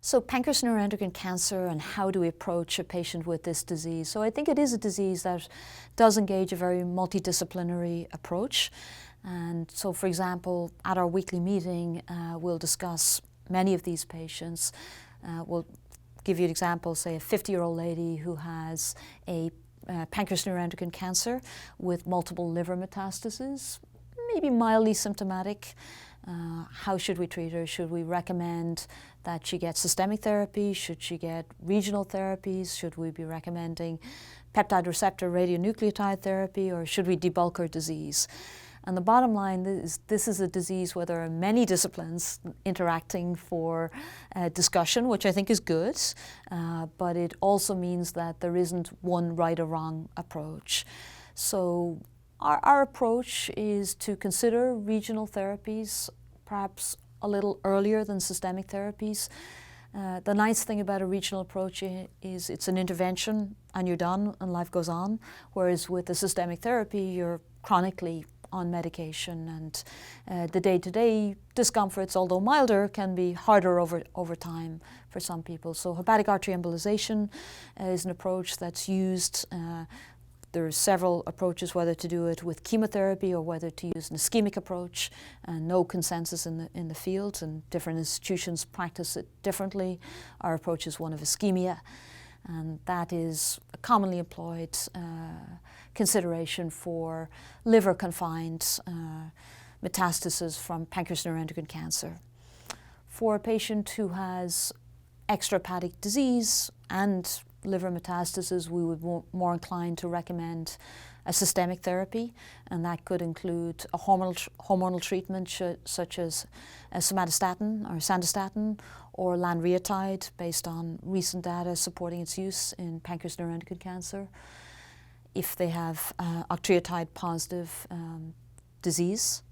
So pancreas neuroendocrine cancer, and how do we approach a patient with this disease? So I think it is a disease that does engage a very multidisciplinary approach. And so, for example, at our weekly meeting, we'll discuss many of these patients. We'll give you an example, say a 50-year-old lady who has a pancreas neuroendocrine cancer with multiple liver metastases, maybe mildly symptomatic. How should we treat her? Should we recommend that she get systemic therapy? Should she get regional therapies? Should we be recommending peptide receptor radionucleotide therapy, or should we debulk her disease? And the bottom line is this is a disease where there are many disciplines interacting for discussion, which I think is good, but it also means that there isn't one right or wrong approach. So our approach is to consider regional therapies perhaps a little earlier than systemic therapies. The nice thing about a regional approach is it's an intervention and you're done and life goes on, whereas with a systemic therapy you're chronically on medication, and the day-to-day discomforts, although milder, can be harder over time for some people. So hepatic artery embolization is an approach that's used. There are several approaches, whether to do it with chemotherapy or whether to use an ischemic approach, and no consensus in the field, and different institutions practice it differently. Our approach is one of ischemia, and that is a commonly employed consideration for liver-confined metastasis from pancreas neuroendocrine cancer. For a patient who has extrahepatic disease and liver metastasis, we would be more inclined to recommend a systemic therapy, and that could include a hormonal treatment such as somatostatin or sandostatin or lanreotide, based on recent data supporting its use in pancreas neuroendocrine cancer. If they have octreotide positive disease.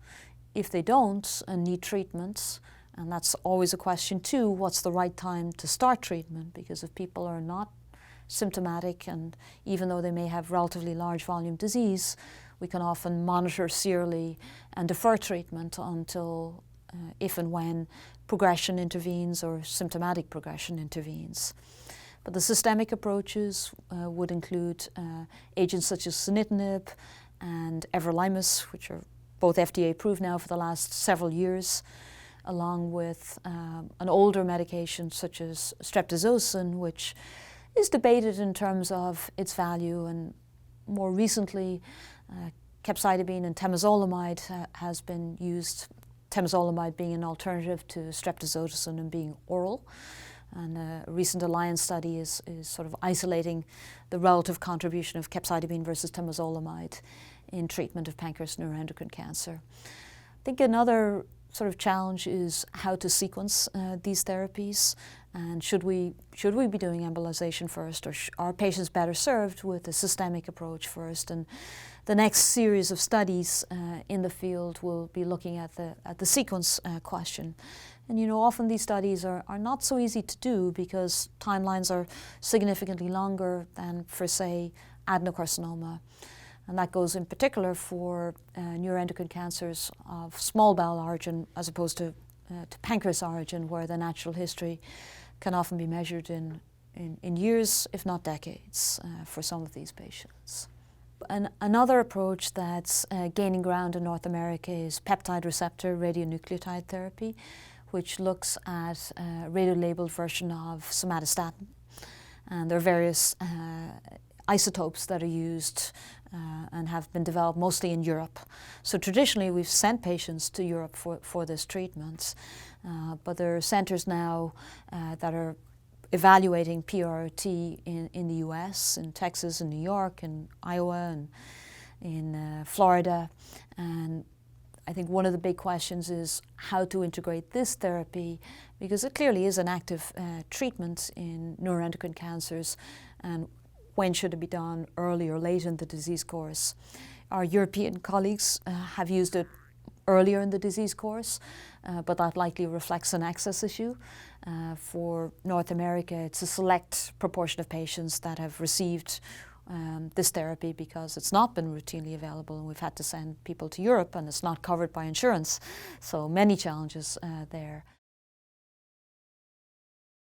If they don't and need treatment, and that's always a question too, what's the right time to start treatment? Because if people are not symptomatic, and even though they may have relatively large volume disease, we can often monitor serially and defer treatment until if and when progression intervenes or symptomatic progression intervenes. But the systemic approaches would include agents such as sunitinib and everolimus, which are both FDA approved now for the last several years, along with an older medication such as streptozotocin, which is debated in terms of its value, and more recently capecitabine and temozolomide has been used, temozolomide being an alternative to streptozotocin and being oral. And a recent Alliance study is sort of isolating the relative contribution of capecitabine versus temozolomide in treatment of pancreas neuroendocrine cancer. I think another sort of challenge is how to sequence these therapies, and should we be doing embolization first, or are patients better served with a systemic approach first? And the next series of studies in the field will be looking at the sequence question. And you know, often these studies are not so easy to do because timelines are significantly longer than for, say, adenocarcinoma. And that goes in particular for neuroendocrine cancers of small bowel origin as opposed to pancreas origin, where the natural history can often be measured in years, if not decades, for some of these patients. Another approach that's gaining ground in North America is peptide receptor radionucleotide therapy, which looks at a radio-labeled version of somatostatin. And there are various isotopes that are used and have been developed mostly in Europe. So traditionally we've sent patients to Europe for this treatment, but there are centers now that are evaluating PRRT in the US, in Texas, in New York, in Iowa, and in Florida. And I think one of the big questions is how to integrate this therapy, because it clearly is an active treatment in neuroendocrine cancers, and when should it be done, early or late in the disease course? Our European colleagues have used it earlier in the disease course, but that likely reflects an access issue. For North America, it's a select proportion of patients that have received this therapy because it's not been routinely available, and we've had to send people to Europe and it's not covered by insurance. So many challenges there.